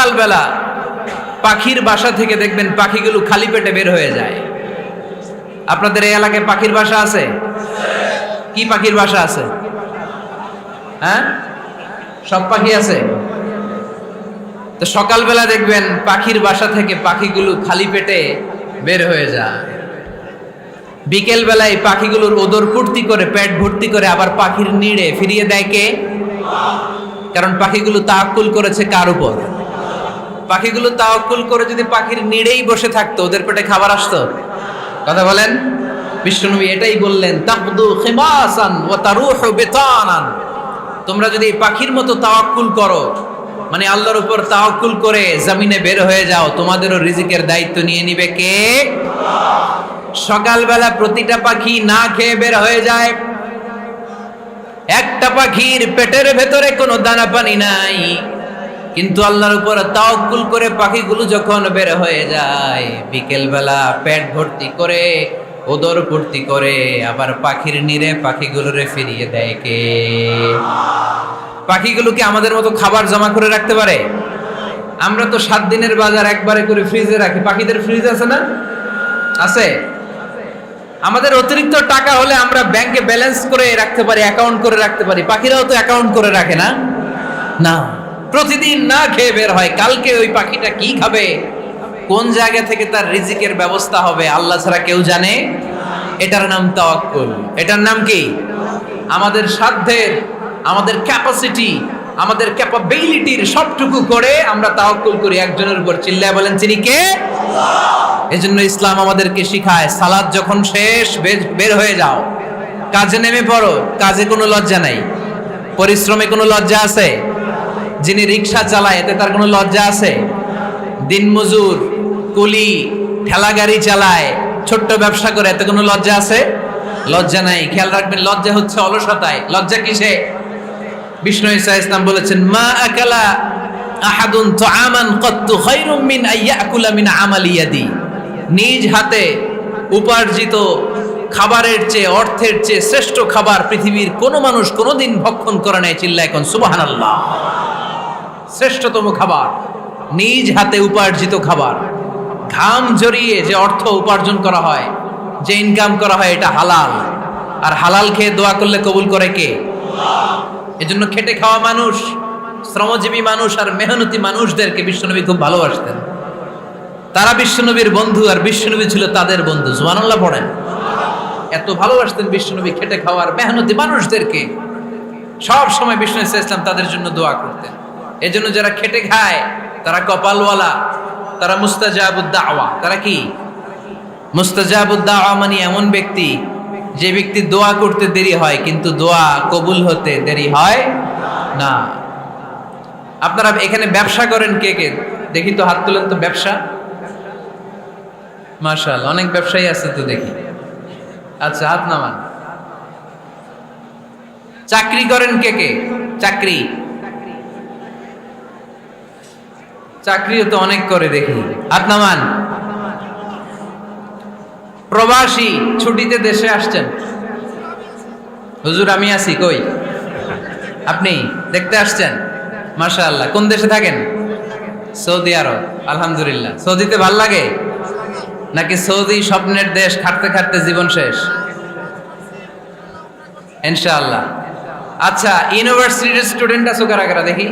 সকালবেলা পাখির বাসা থেকে দেখবেন পাখিগুলো খালি পেটে বের হয়ে যায়। আপনাদের এই এলাকায় পাখির বাসা আছে? কি পাখির বাসা আছে? হ্যাঁ, সব পাখি আছে। তো সকালবেলা দেখবেন পাখির বাসা থেকে পাখিগুলো খালি পেটে বের হয়ে যায়। বিকেল বেলায় পাখিগুলোর ওদর পূর্তি করে পেট ভর্তি করে আবার পাখির নিড়ে ফিরিয়ে দেয় কে? কারণ পাখিগুলো তাওয়াক্কুল করেছে কার উপর? পাখিগুলো তাওয়াক্কুল করে যদি পাখির নিড়েই বসে থাকতো, ওদের পেটে খাবার আসতো? কথা বলেন। বিশ্বনবী এটাই বললেন, তাকদু খিমাসান ওয়া তারুহু বিতানান। তোমরা যদি পাখির মতো তাওয়াক্কুল করো, মানে আল্লাহর উপর তাওয়াক্কুল করে জমিনে বের হয়ে যাও, তোমাদেরও রিজিকের দায়িত্ব নিয়ে নিবে কে? সকালবেলা প্রতিটা পাখি না খেয়ে বের হয়ে যায়। একটা পাখির পেটের ভেতরে কোনো দানা পানি নাই, কিন্তু আল্লাহর উপর তাওয়াক্কুল করে পাখিগুলো যখন বের হয়ে যায়, বিকেল বেলা পেট ভর্তি করে ওদর ভর্তি করে আবার পাখির নিরে পাখিগুলোরে ফিরিয়ে দেয় কে? পাখিগুলো কি আমাদের মতো খাবার জমা করে রাখতে পারে? আমরা তো 7 দিনের বাজার একবারে করে ফ্রিজে রাখি। পাখিদের ফ্রিজ আছে না? আছে। আমাদের অতিরিক্ত টাকা হলে আমরা ব্যাংকে ব্যালেন্স করে রাখতে পারি, অ্যাকাউন্ট করে রাখতে পারি। পাখিরাও তো অ্যাকাউন্ট করে রাখে না? না, প্রতিদিন না খেয়ে বের হয়। কালকে ওই পাখিটা কি খাবে, কোন জায়গা থেকে তার রিজিকের ব্যবস্থা হবে, আল্লাহ ছাড়া কেউ জানে। এটার নাম তাওয়াক্কুল। এটার নাম কি? আমাদের সাধ্যের, আমাদের ক্যাপাসিটি, আমাদের ক্যাপাবিলিটির সবটুকু করে আমরা তাওয়াক্কুল করি একজনের উপর। চিল্লায় বলেন, চিনি কে? এজন্য ইসলাম আমাদেরকে শিখায়, সালাত যখন শেষ বের হয়ে যাও, কাজে নেমে পড়ো। কাজে কোনো লজ্জা নাই, পরিশ্রমে কোনো লজ্জা আছে? যিনি রিক্সা চালায় এতে তার কোনো লজ্জা আছে? দিনমজুর, কুলি, ঠেলা গাড়ি চালায়, ছোট্ট ব্যবসা করে, এতে কোনো লজ্জা আছে? লজ্জা নাই। খেয়াল রাখবেন, লজ্জা হচ্ছে অলসতায়। লজ্জা কিসে? বিষ্ণু ঈসা ইসলাম বলেছেন, মা আকালা আহাদুন তুআমান কাত্তু খায়রুম মিন আইয়াকুলা মিন আমালি ইয়াদি। নিজ হাতে উপার্জিত খাবারের চেয়ে, অর্থের চেয়ে শ্রেষ্ঠ খাবার পৃথিবীর কোনো মানুষ কোনোদিন ভক্ষণ করে নাই। চিল্লায় এখন সুবহানাল্লাহ। শ্রেষ্ঠতম খাবার নিজ হাতে উপার্জিত খাবার। ঘাম জড়িয়ে যে অর্থ উপার্জন করা হয়, যে ইনকাম করা হয়, এটা হালাল। আর হালাল খেয়ে দোয়া করলে কবুল করে কে? এজন্য খেটে খাওয়া মানুষ, শ্রমজীবী মানুষ আর মেহনতি মানুষদেরকে বিশ্বনবী খুব ভালোবাসতেন। তারা বিশ্বনবীর বন্ধু আর বিশ্বনবী ছিল তাদের বন্ধু। সুবহানাল্লাহ পড়েন। এত ভালোবাসতেন বিশ্বনবী খেটে খাওয়ার মেহনতি মানুষদেরকে। সব সময় বিষ্ণু ইসলাম তাদের জন্য দোয়া করতেন। এজন্য যারা খেটে খায় তারা কপালওয়ালা, তারা মুস্তাজাবুদ দাওয়া। তারা কি? মুস্তাজাবুদ দাওয়া মানে এমন ব্যক্তি যে ব্যক্তি দোয়া করতে দেরি হয় কিন্তু দোয়া কবুল হতে দেরি হয় না। আপনারা এখানে ব্যবসা করেন কে কে? দেখি তো, হাত তুলেন তো। ব্যবসা, মাশাআল্লাহ, অনেক ব্যবসায়ী আছে তো দেখি। আচ্ছা, হাত নামান। চাকরি করেন কে কে? চাকরি, চাকরিও তো অনেক করে দেখি। হাত নামান। প্রবাসী, ছুটিতে দেশে আসছেন। হুজুর আমি আছি। কই? আপনি দেখতে আসছেন? মাশাআল্লাহ। কোন দেশে থাকেন? সৌদি আরব। আলহামদুলিল্লাহ। সৌদিতে ভাল লাগে নাকি সৌদি স্বপ্নের দেশ, খাটতে খাটতে জীবন শেষ? ইনশাআল্লাহ। আচ্ছা, ইউনিভার্সিটির স্টুডেন্ট আছো কারা কারা দেখি?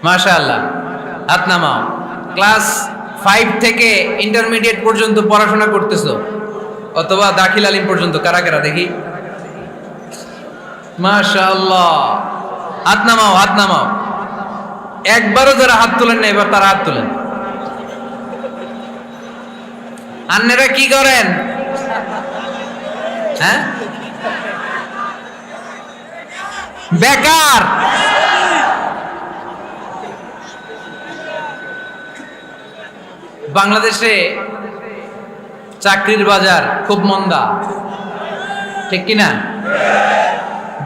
মাশাআল্লাহ, হাত নামাও। ক্লাস 5 থেকে ইন্টারমিডিয়েট পর্যন্ত পড়াশোনা করতেছো, অথবা দাখিল আলিম পর্যন্ত, কারা কারা দেখি? মাশাআল্লাহ, হাত নামাও, হাত নামাও। একবারও যারা হাত তুলেন না এবার তারা হাত তুলেন। আন্নেরা কি করেন? হ্যাঁ, বেকার। বাংলাদেশে চাকরির বাজার খুব মন্দা, ঠিক কিনা?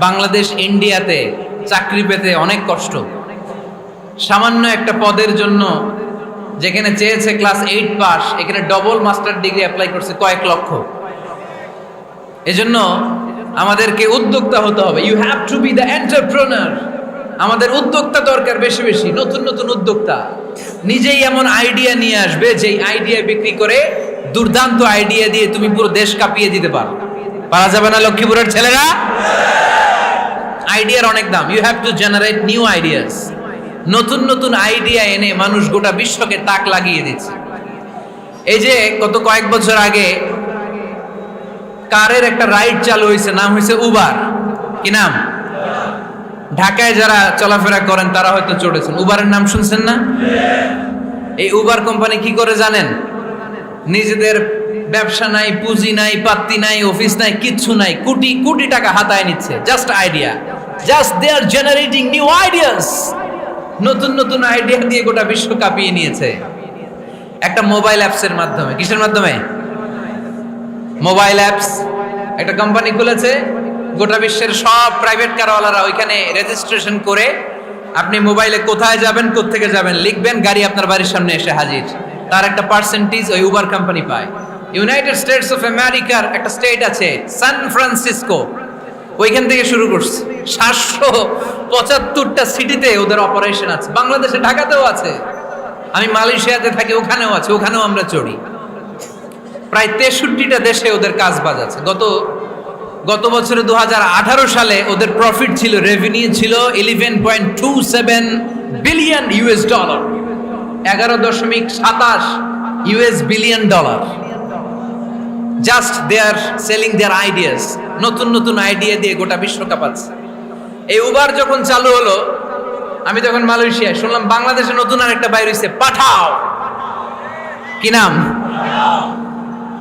বাংলাদেশ ইন্ডিয়াতে চাকরি পেতে অনেক কষ্ট। সামান্য একটা পদের জন্য যেখানে চেয়েছে ক্লাস 8 পাস, এখানে ডবল মাস্টার ডিগ্রি অ্যাপ্লাই করছে কয়েক লক্ষ। এজন্য আমাদেরকে উদ্যোক্তা হতে হবে। You have to be the entrepreneur. আমাদের উদ্যোক্তা দরকার বেশি বেশি, নতুন নতুন উদ্যোক্তা নিজেই এমন আইডিয়া নিয়ে আসবে যেই আইডিয়া বিক্রি করে দুর্দান্ত আইডিয়া দিয়ে তুমি পুরো দেশ কাঁপিয়ে দিতে পারো। পারা যাবে না লক্ষ্মীপুরের ছেলেরা? আইডিয়ার অনেক দাম। You have to generate new ideas. নতুন নতুন আইডিয়া এনে মানুষ গোটা বিশ্বকে তাক লাগিয়ে দিচ্ছে। এই যে গত কয়েক বছর আগে কারের একটা রাইড চালু হয়েছে, নাম হয়েছে উবার। কি নাম? ঢাকায় যারা চলাফেরা করেন তারা হয়তো চড়েছেন। উবারের নাম শুনছেন না? এই উবার কোম্পানি কি করে জানেন? নিজেদের ব্যবসা নাই, পুঁজি নাই, পাত্তি নাই, অফিস নাই, কিচ্ছু নাই, কোটি কোটি টাকা হাতায় নিচ্ছে। Just idea, just they are generating new ideas. নতুন নতুন আইডিয়া দিয়ে গোটা বিশ্ব কাঁপিয়ে নিয়েছে একটা মোবাইল অ্যাপসের মাধ্যমে। কিসের মাধ্যমে? Mobile apps. একটা কোম্পানি খুলেছে, গোটা বিশ্বের সব প্রাইভেট কারওয়ালারা ওইখানে রেজিস্ট্রেশন করে আপনি মোবাইলে কোথায় যাবেন, কোত্থেকে যাবেন লিখবেন, গাড়ি আপনার বাড়ির সামনে এসে হাজির। তার একটা পার্সেন্টেজ ওই উবার কোম্পানি পায়। ইউনাইটেড স্টেটস অফ আমেরিকার একটা স্টেট আছে সান ফ্রান্সিসকো, ওইখান থেকে শুরু করছে। 775টা সিটিতে ওদের অপারেশন আছে। বাংলাদেশে ঢাকাতেও আছে। আমি মালয়েশিয়াতে থাকি, ওখানেও আছে, ওখানেও আমরা চড়ি। প্রায় 63টা দেশে ওদের কাজ বাজ আছে। গত বছরে 2018 সালে ওদের প্রফিট ছিল, রেভিনিউ ছিল 11.27 billion US dollar, 11.27 US billion dollar. Just they are selling their ideas. নতুন নতুন আইডিয়া দিয়ে গোটা বিশ্ব কাঁপাচ্ছে। এই উবার যখন চালু হলো, আমি তখন মালয়েশিয়ায়, শুনলাম বাংলাদেশে নতুন আরেকটা বাইর হইছে, পাঠাও। কি নাম?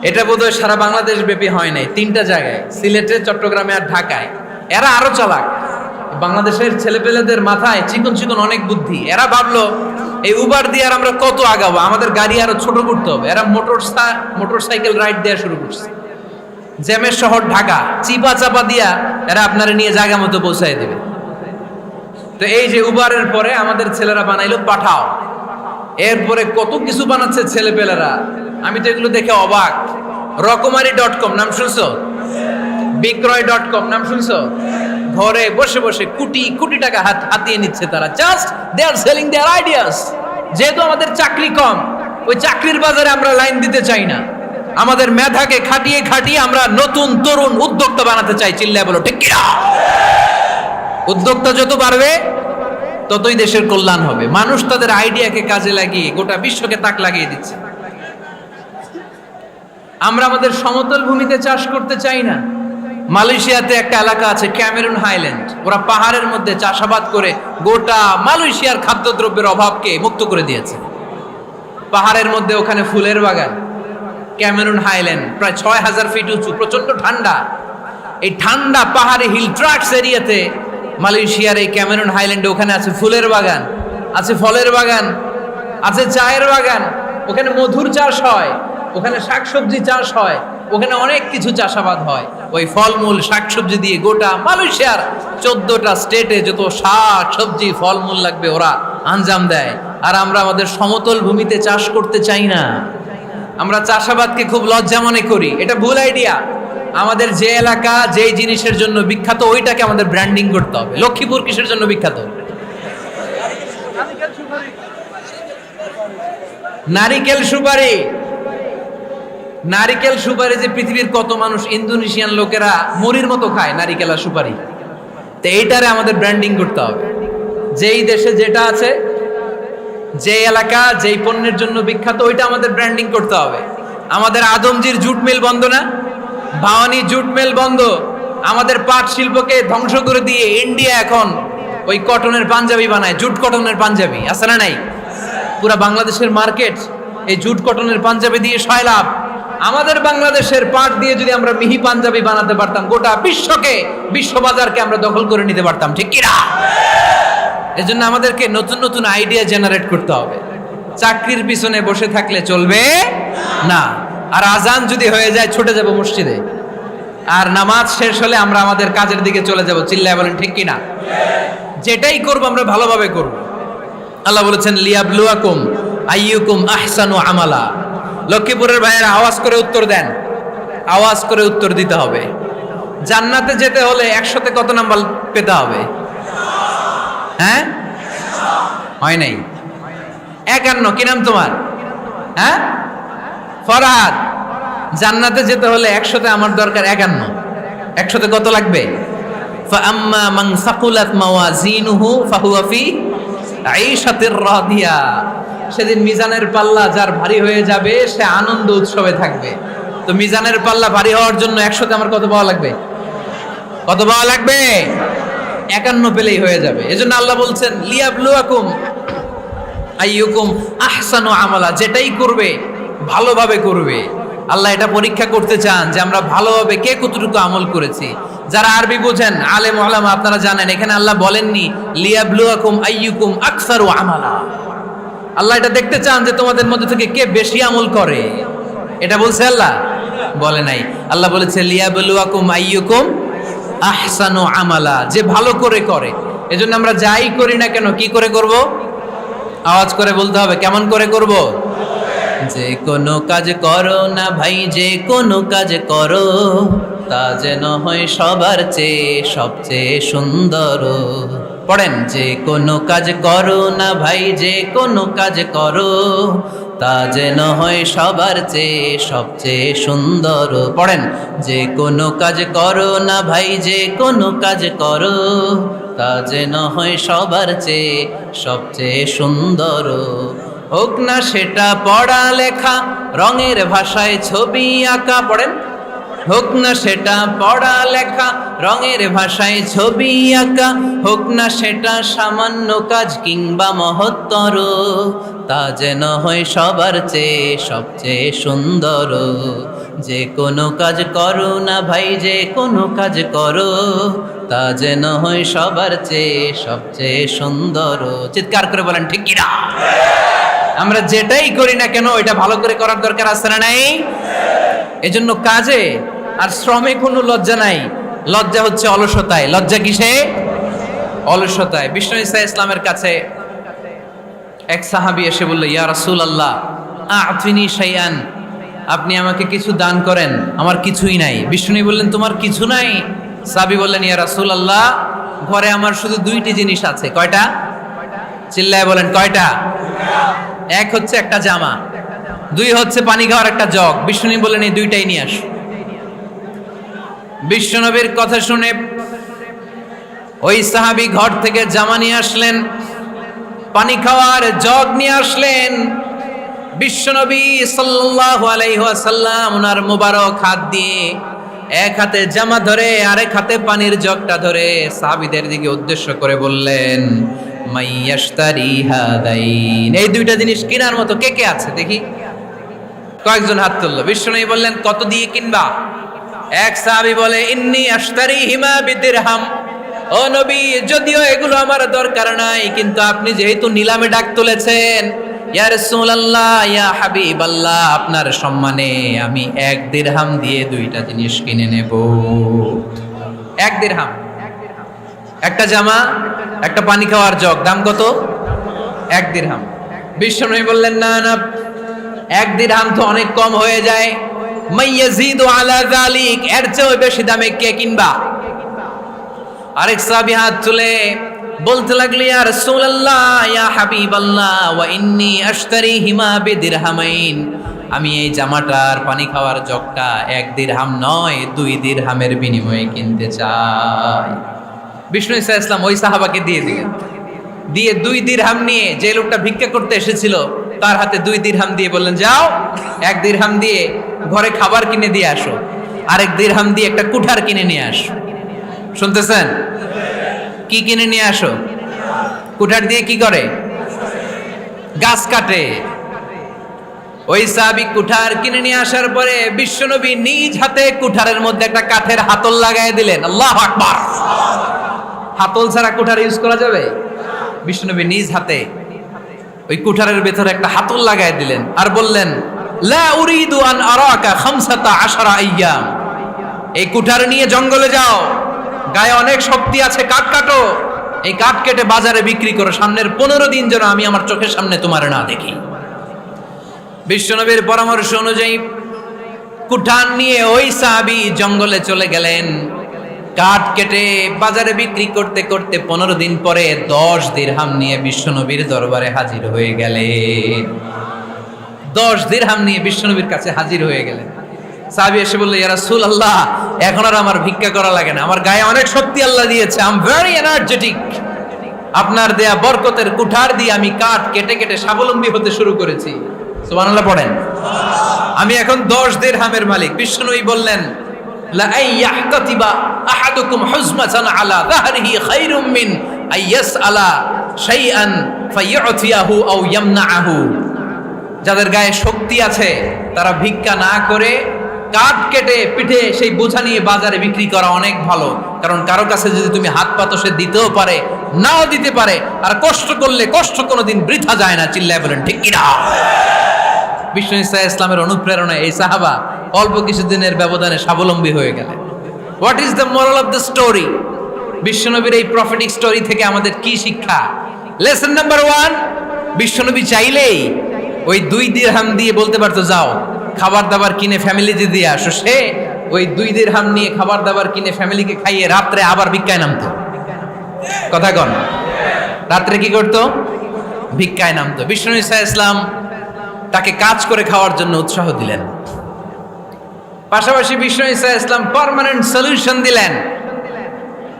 এটা বোধহয় সারা বাংলাদেশ ব্যাপী হয় নাই, 3টা জায়গায়, সিলেটে, চট্টগ্রামে আর ঢাকায়। এরা আরো চালাক। বাংলাদেশের ছেলেপেলেদের মাথায় চিকন চিকন অনেক বুদ্ধি। এরা ভাবলো এই উবার দিয়ে আর আমরা কত আগাবো, আমাদের গাড়ি আরো ছোট করতে হবে। এরা মোটরসাইকেল রাইড দেওয়া শুরু করছে। জ্যামের শহর ঢাকা, চিপা চাপা দিয়া এরা আপনারা নিয়ে জায়গা মতো পৌঁছায় দেবে। তো এই যে উবারের পরে আমাদের ছেলেরা বানাইলো পাঠাও। এরপরে কত কিছু বানাচ্ছে ছেলেপেলেরা, আমি তো এগুলো দেখে অবাক। রকমারি.com নাম শুনছো? বিক্রয়.com নাম শুনছো? ঘরে বসে বসে কোটি কোটি টাকা হাতিয়ে নিচ্ছে তারা। Just they are selling their ideas. যেহেতু আমাদের চাকরি কম, ওই চাকরির বাজারে আমরা লাইন দিতে চাই না। আমাদের মেধাকে খাটিয়ে খাটিয়ে আমরা নতুন তরুণ উদ্যোক্তা বানাতে চাই। চিল্লায় বলো ঠিক কিনা? উদ্যোক্তা যত বাড়বে ততই দেশের কল্যাণ হবে। মানুষ তাদের আইডিয়াকে কাজে লাগিয়ে গোটা বিশ্বকে তাক লাগিয়ে দিচ্ছে। আমরা আমাদের সমতল ভূমিতে চাষ করতে চাই না। মালয়েশিয়াতে একটা এলাকা আছে ক্যামেরুন হাইল্যান্ড, ওরা পাহাড়ের মধ্যে চাষাবাদ করে গোটা মালয়েশিয়ার খাদ্যদ্রব্যের অভাবকে মুক্ত করে দিয়েছে। পাহাড়ের মধ্যে ওখানে ফুলের বাগান, ক্যামেরুন হাইল্যান্ড প্রায় 6000 ফিট উঁচু, প্রচন্ড ঠান্ডা। এই ঠান্ডা পাহাড়ি হিল ট্রাক্স এরিয়াতে মালয়েশিয়ার এই ক্যামেরুন হাইল্যান্ডে ওখানে আছে ফুলের বাগান, আছে ফলের বাগান, আছে চায়ের বাগান, ওখানে মধুর চাষ হয়, ওখানে শাকসবজি চাষ হয়, ওখানে অনেক কিছু চাষাবাদ হয়। ওই ফলমূল শাকসবজি দিয়ে গোটা মালয়েশিয়ার 14টা স্টেটে যত শাক সবজি ফলমূল লাগবে ওরা আঞ্জাম দেয়। আর আমরা আমাদের সমতল ভূমিতে চাষ করতে চাই না। আমরা চাষাবাদকে খুব লজ্জা মনে করি। এটা ভুল আইডিয়া। আমাদের যে এলাকা যেই জিনিসের জন্য বিখ্যাত ওইটাকে আমাদের ব্র্যান্ডিং করতে হবে। লক্ষ্মীপুর কিসের জন্য বিখ্যাত? নারিকেল সুপারি। নারিকেল সুপারি যে পৃথিবীর কত মানুষ, ইন্দোনেশিয়ান লোকেরা মুড়ির মতো খায় নারিকেল আর সুপারি। তো এইটারে আমাদের ব্র্যান্ডিং করতে হবে। যেই দেশে যেটা আছে, যে এলাকা যেই পণ্যের জন্য বিখ্যাত ওইটা আমাদের ব্র্যান্ডিং করতে হবে। আমাদের আদমজির জুট মিল বন্ধ না? ভাওয়ানি জুট মিল বন্ধ। আমাদের পাট শিল্পকে ধ্বংস করে দিয়ে ইন্ডিয়া এখন ওই কটনের পাঞ্জাবি বানায়, জুট কটনের পাঞ্জাবি। আছে না নাই? পুরা বাংলাদেশের মার্কেট এই জুট কটনের পাঞ্জাবি দিয়ে সয়লাভ। আমাদের বাংলাদেশের পাট দিয়ে যদি আমরা মিহি পাঞ্জাবি বানাতে পারতাম, গোটা বিশ্বকে, বিশ্ববাজারকে আমরা দখল করে নিতে পারতাম। ঠিক কিনা? এজন্য আমাদেরকে নতুন নতুন আইডিয়া জেনারেট করতে হবে। চাকরির পিছনে বসে থাকলে চলবে না। আর আজান যদি হয়ে যায় ছুটে যাব মসজিদে, আর নামাজ শেষ হলে আমরা আমাদের কাজের দিকে চলে যাব। চিল্লায় বলেন ঠিক কিনা? যেটাই করব আমরা ভালোভাবে করব। আল্লাহ বলেছেন লিয়াবলুয়াকুম আইয়ুকুম আহসানু আমালা। লক্ষ্মীপুরের ভাইয়েরা আওয়াজ করে উত্তর দেন, আওয়াজ করে উত্তর দিতে হবে। জান্নাতে যেতে হলে 100তে কত নাম্বার পেতে হবে? হ্যাঁ, হয় নাই। 51। কি নাম তোমার? হ্যাঁ, ফরহাদ। জান্নাতে যেতে হলে 100তে আমার দরকার 51। 100তে কত লাগবে? ফাআম্মা মান সাকুলাত মাওয়াজিনুহু ফাহুয়া ফি আইশাতির রাদিয়া। সেদিন মিজানের পাল্লা যার ভারী হয়ে যাবে সে আনন্দ উৎসবে থাকবে। তো মিজানের পাল্লা ভারী হওয়ার জন্য 100তে আমার কত পাওয়া লাগবে? কত পাওয়া লাগবে? 51 পেলেই হয়ে যাবে। এজন্য আল্লাহ বলছেন লিয়াবলুয়াকুম আইয়ুকুম আহসানু আমালা। যেটাই করবে ভালোভাবে করবে। আল্লাহ এটা পরীক্ষা করতে চান যে আমরা ভালোভাবে কে কতটুকু আমল করেছি। যারা আরবি বোঝেন আলেম ওলামা আপনারা জানেন এখানে আল্লাহ বলেননি লিয়াবলুয়াকুম আইয়ুকুম আকসারু আমালা। আল্লাহ এটা দেখতে চান যে তোমাদের মধ্যে থেকে কে বেশি আমল করে। এটা বলছে আল্লাহ? বলে নাই। আল্লাহ বলেছে লিয়াবলুয়াকুম আইয়ুকুম আহসানু আমালা, যে ভালো করে করে। এজন্য আমরা যাই করি না কেন কি করে করব? আওয়াজ করে বলতে হবে। কেমন করে করব? যে কোনো কাজ করো না ভাই, যে কোনো কাজ করো তা যেন হয় সবার চেয়ে সবচেয়ে সুন্দর। পড়েন, যে কোনো কাজ করো না ভাই, যে কোনো কাজ করো তা যেন হয় সবার চেয়ে সবচেয়ে সুন্দর। পড়েন, যে কোনো কাজ করো না ভাই, যে কোনো কাজ করো তা যেন হয় সবার চেয়ে সবচেয়ে সুন্দর। হোক না সেটা পড়া লেখা, রঙের ভাষায় ছবি আঁকা। পড়েন, হোক না সেটা পড়া লেখা, রঙের ভাষায় ছবি আঁকা। হোক না সেটা সামান্য কাজ কিংবা মহত্তর, তা যেন হয় সবার চেয়ে সবচেয়ে সুন্দর। যে কোনো কাজ করো না ভাই, যে কোনো কাজ করো তা যেন হয় সবার চেয়ে সবচেয়ে সুন্দর। চিৎকার করে বলেন ঠিক কিনা? আমরা যেটাই করি না কেন এটা ভালো করে করার দরকার আছে না নাই? এজন্য কাজে আর শ্রমে কোনো লজ্জা নাই। লজ্জা হচ্ছে অলসতায়। লজ্জা কিসে? অলসতায়। বিষ্ণু ঈসা ইসলামের কাছে এক সাহাবী এসে বলল, ইয়া রাসূলুল্লাহ আ'তিনি শাইআন, আপনি আমাকে কিছু দান করেন, আমার কিছুই নাই। বিষ্ণু বললেন, তোমার কিছু নাই? সাহাবী বললেন, ইয়া রাসূলুল্লাহ ঘরে আমার শুধু 2টি জিনিস আছে। কয়টা? চিল্লায় বলেন কয়টা? এক হচ্ছে একটা জামা, 2 হচ্ছে পানি খাওয়ার একটা জগ। বিষ্ণু বললেন, এই 2টাই নিয়ে আস। বিশ্বনবীর কথা শুনে ওই সাহাবী ঘর থেকে জামা নিয়ে আসলেন, পানি খাওয়ার জগ নিয়ে আসলেন। বিশ্বনবী সাল্লাল্লাহু আলাইহি ওয়াসাল্লাম ওনার মোবারক হাত দিয়ে এক হাতে জামা ধরে আরেক হাতে পানির জগটা ধরে সাহাবীদের দিকে উদ্দেশ্য করে বললেন, মাইয়াশতারি হাদাইন, এই 2টা জিনিস কেনার মতো কে কে আছে দেখি? কয়েকজন হাত তুলল। বিশ্বনবী বললেন, কত দিয়ে কিনবা? এক সাহাবী বলে, ইন্নী আশতারিহিমা বিদিরহাম। ও নবী, যদিও এগুলো আমার দরকার নাই, কিন্তু আপনি যেহেতু নিলামে ডাক তুলেছেন, ইয়া রাসূলুল্লাহ ইয়া হাবিবাল্লাহ, আপনার সম্মানে আমি 1 দিরহাম দিয়ে 2টা জিনিস কিনে নেব। 1 দিরহাম, একটা জামা, একটা পানি খাওয়ার জগ, দাম কত? 1 দিরহাম। বিশ্বনবী বললেন, না না, 1 দিরহাম তো অনেক কম হয়ে যায়। মাইয়াজিদু আলা যালিক, এর চেয়ে বেশি দামে কে কিনবা? আরেক সাহাবী হাত তুলে বলতে লাগলি, ইয়া রাসূলুল্লাহ ইয়া হাবিবাল্লাহ ওয়া ইন্নী আশতারিহিমা বিদিরহামাইন, আমি এই জামাটার পানি খাওয়ার জগটা 1 দিরহাম নয় 2 দিরহামের বিনিময়ে কিনতে চাই। বিষ্ণু ঈসা ইসলাম ওই সাহাবাকে দিয়ে দিলেন। দিয়ে 2 দিরহাম নিয়ে যে লোকটা ভিক্ষা করতে এসেছিল তার হাতে 2 দিরহাম দিয়ে বললেন, যাও 1 দিরহাম দিয়ে ঘরে খাবার কিনে দিয়ে আসো, আরেক দিরহাম দিয়ে একটা কুঠার কিনে নিয়ে আসো। শুনতেছেন? কি কিনে নিয়ে আসো? কুঠার দিয়ে কি করে? গাছ কাটে। ওই সাহাবী কুঠার কিনে নিয়ে আসার পরে বিশ্বনবী নিজ হাতে কুঠারের মধ্যে একটা কাঠের হাতল লাগায় দিলেন। আল্লাহু আকবার। হাতল ছাড়া কুঠার ইউজ করা যাবে? বিশ্বনবী নিজ হাতে ওই কুঠারের ভেতরে একটা হাতল লাগায় দিলেন আর বললেন, লা উরিদু আন আরাকা 15 আইয়াম, এই কুঠার নিয়ে জঙ্গলে যাও, গায়ে অনেক শক্তি আছে, কাঠ কাটো, এই কাঠ কেটে বাজারে বিক্রি করো, সামনের 15 দিন যেন আমি আমার চোখের সামনে তোমার না দেখি। বিশ্বনবীর পরামর্শ অনুযায়ী কুঠার নিয়ে ওই সাহাবী জঙ্গলে চলে গেলেন। কাঠ কেটে বাজারে বিক্রি করতে করতে 15 দিন পরে 10 দিরহাম নিয়ে বিশ্বনবীর দরবারে হাজির হয়ে গেলেন। 10 দিরহাম নিয়ে বিশ্বনবীর কাছে হাজির হয়ে গেলেন। সাহাবী এসে বলল, ইয়া রাসূলুল্লাহ, এখন আর আমার ভিক্ষা করা লাগে না, আমার গায়ে অনেক শক্তি আল্লাহ দিয়েছে, আই এম ভেরি এনার্জেটিক। আপনার দেয়া বরকতের কুঠার দিয়ে আমি কাঠ কেটে কেটে স্বাবলম্বী হতে শুরু করেছি। সুবহানাল্লাহ পড়েন। আমি এখন 10 দিরহামের মালিক। বিশ্বনবী বললেন, লা আইয়াহতাতিবা আহাদুকুম হুজমাতান আলা যাহরিহি খায়রুম মিন আইয়াসআলা শাইআন ফায়ু'তিয়াহু আও ইয়ামনাহু। যাদের গায়ে শক্তি আছে তারা ভিক্ষা না করে কাঠ কেটে পিঠে সেই বোঝা নিয়ে বাজারে বিক্রি করা অনেক ভালো। কারণ কারো কাছে যদি তুমি হাত পাতো, সে দিতেও পারে, নাও দিতে পারে। আর কষ্ট করলে কষ্ট কোনোদিন বৃথা যায় না। চিল্লায় বলেন ঠিক কিনা? বিষ্ণু ঈসা ইসলামের অনুপ্রেরণায় এই সাহাবা অল্প কিছুদিনের ব্যবধানে স্বাবলম্বী হয়ে গেলেন। What is the moral of the story? বিশ্বনবীর এই প্রফেটিক স্টোরি থেকে আমাদের কি শিক্ষা? লেসন নাম্বার 1, বিশ্বনবী চাইলেই ওই 2 দিরহাম দিয়ে বলতে পারতো, যাও খাবার দাবার কিনে ফ্যামিলিতে দিয়ে আসো। সে ওই 2 দিরহাম নিয়ে খাবার দাবার কিনে ফ্যামিলিকে খাইয়ে রাত্রে আবার ভিক্ষায় নামতো। কথা কন, রাত্রে কি করতো? ভিক্ষায় নামতো। বিষ্ণু ঈসা ইসলাম তাকে কাজ করে খাওয়ার জন্য উৎসাহ দিলেন। পাশাপাশি বিষ্ণু ঈসা ইসলাম পার্মানেন্ট সলিউশন দিলেন।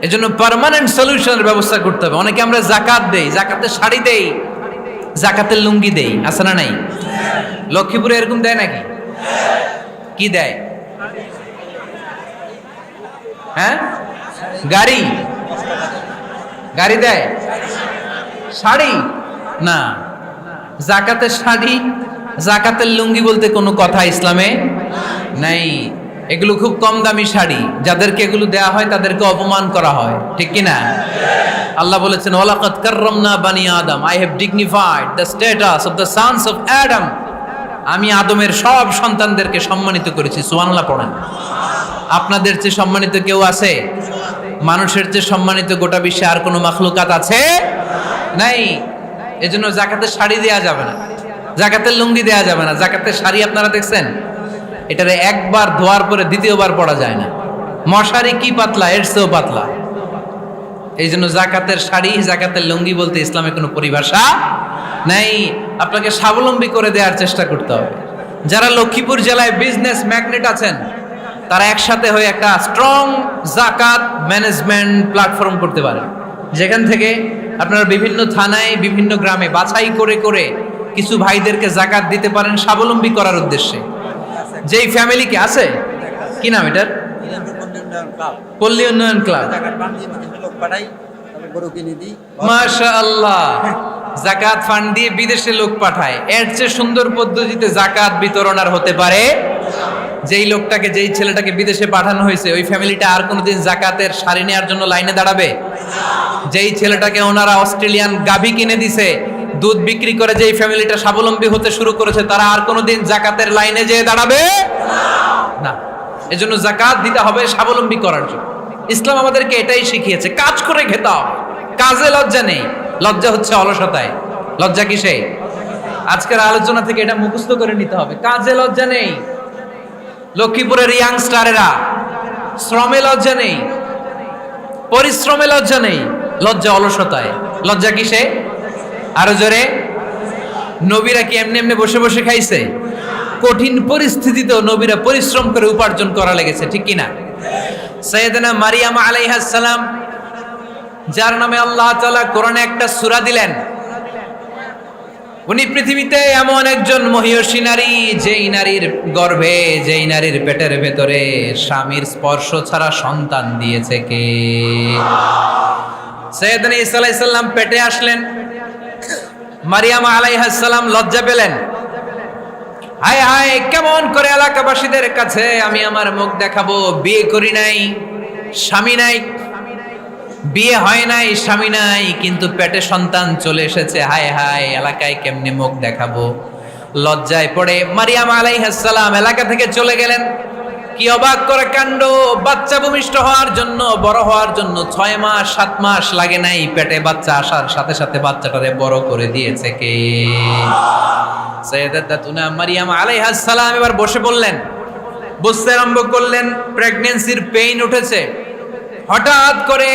এজন্য পার্মানেন্ট সলিউশনের ব্যবস্থা করতে হবে। অনেকে আমরা যাকাত দেই, যাকাতের শাড়ি দেই, যাকাতের লুঙ্গি দেই, আছে না নাই? লক্ষ্মীপুরে এরকম দেয় নাকি? কি দেয়? হ্যাঁ, গাড়ি গাড়ি দেয়, শাড়ি না। যাকাতের শাড়ি, যাকাতের লুঙ্গি বলতে কোনো কথা ইসলামে নাই। এগুলো খুব কম দামি শাড়ি, যাদেরকে এগুলো দেয়া হয় তাদেরকে অপমান করা হয়, ঠিক কি না? আল্লাহ বলেছেন, ওয়ালাকাদ কাররামনা বানি আদম, I have dignified the status of the sons of Adam. আমি আদমের সব সন্তানদেরকে সম্মানিত করেছি। সুবহানাল্লাহ পড়েন। আপনাদের চেয়ে সম্মানিত কেউ আছে? মানুষের চেয়ে সম্মানিত গোটা বিশ্বে আর কোনো মাখলুকাত আছে? নাই। এজন্য যাকাতের শাড়ি দেয়া যাবে না, যাকাতের লুঙ্গি দেয়া যাবে না। যাকাতের শাড়ি আপনারা দেখছেন, এটারে একবার ধোয়ার পরে দ্বিতীয়বার পরা যায় না। মশারি কি পাতলা, এর চেয়েও পাতলা। এই জন্য যাকাতের শাড়ি, যাকাতের লুঙ্গি বলতে ইসলামে কোনো পরিভাষা নাই। আপনাকে স্বাবলম্বী করে দেওয়ার চেষ্টা করতে হবে। যারা লক্ষ্মীপুর জেলায় বিজনেস ম্যাগনেট আছেন, তারা একসাথে হয়ে একটা স্ট্রং যাকাত ম্যানেজমেন্ট প্ল্যাটফর্ম করতে পারেন, যেখান থেকে আপনারা বিভিন্ন থানায়, বিভিন্ন গ্রামে বাছাই করে করে কিছু ভাইদেরকে যাকাত দিতে পারেন স্বাবলম্বী করার উদ্দেশ্যে। যেই ফ্যামিলিকে আছে, কি নাম এটার? পল্লী উন্নয়ন ক্লাব। মাশাআল্লাহ, যাকাত ফান্ড দিয়ে বিদেশে লোক পাঠায়। এর চেয়ে সুন্দর পদ্ধতিতে যাকাত বিতরণ আর হতে পারে? যেই লোকটাকে, যেই ছেলেটাকে বিদেশে পাঠানো হয়েছে, ওই ফ্যামিলিটা আর কোনোদিন যাকাতের শাড়ি নেওয়ার জন্য লাইনে দাঁড়াবে? যেই ছেলেটাকে ওনারা অস্ট্রেলিয়ান গাভী কিনে দিছে, দুধ বিক্রি করে যেই ফ্যামিলিটা স্বাবলম্বী হতে শুরু করেছে, তারা আর কোনোদিন যাকাতের লাইনে যেয়ে দাঁড়াবে না। এজন্য যাকাত দিতে হবে স্বাবলম্বী করার জন্য। ইসলাম আমাদেরকে এটাই শিখিয়েছে, কাজ করে খেতে হবে। কাজে লজ্জা নেই, লজ্জা হচ্ছে অলসতায়। লজ্জা কিসে? আজকের আলোচনা থেকে এটা মুখস্থ করে নিতে হবে, কাজে লজ্জা নেই। লক্ষ্মীপুরের ইয়াংস্টারেরা শ্রমে লজ্জা নেই, পরিশ্রমে লজ্জা নেই, লজ্জা অলসতায়। লজ্জা কিসে? আরো জোরে। নবীরা কি এমনি এমনি বসে বসে খাইছে? কঠিন পরিস্থিতিতেও নবীরা পরিশ্রম করে উপার্জন করা লেগেছে, ঠিক কিনা? সাইয়েদনা মারিয়াম আলাইহিস সালাম, যার নামে আল্লাহ তাআলা কোরআনে একটা সূরা দিলেন, উনি পৃথিবীতে এমন একজন মহিয়সী নারী, যেই নারীর গর্ভে, যেই নারীর পেটের ভেতরে স্বামীর স্পর্শ ছাড়া সন্তান দিয়েছে কে? সাইয়েদনা ঈসা আলাইহিস সালাম পেটে আসলেন। মারিয়াম আলাইহিস সালাম লজ্জা পেলেন। হায় হায়, কেমন করে এলাকাবাসীদের কাছে আমি আমার মুখ দেখাবো? বিয়ে করি নাই, স্বামী নাই, বিয়ে হয় নাই, স্বামী নাই, কিন্তু পেটে সন্তান চলে এসেছে। হায় হায়, এলাকায় কেমনে মুখ দেখাবো? লজ্জায় পড়ে মারিয়াম আলাইহিস সালাম এলাকা থেকে চলে গেলেন। কি অবাক করে কাণ্ড! বাচ্চা ভূমিষ্ঠ হওয়ার জন্য, বড় হওয়ার জন্য 6 মাস 7 মাস লাগে নাই, পেটে বাচ্চা আসার সাথে সাথে বাচ্চাটারে বড় করে দিয়েছে কে? সাইয়েদাতুনা মারিয়াম আলাইহিস সালাম এবার বসে বললেন, বুঝতে আরম্ভ করলেন প্রেগন্যান্সির পেইন উঠেছে, হঠাৎ করে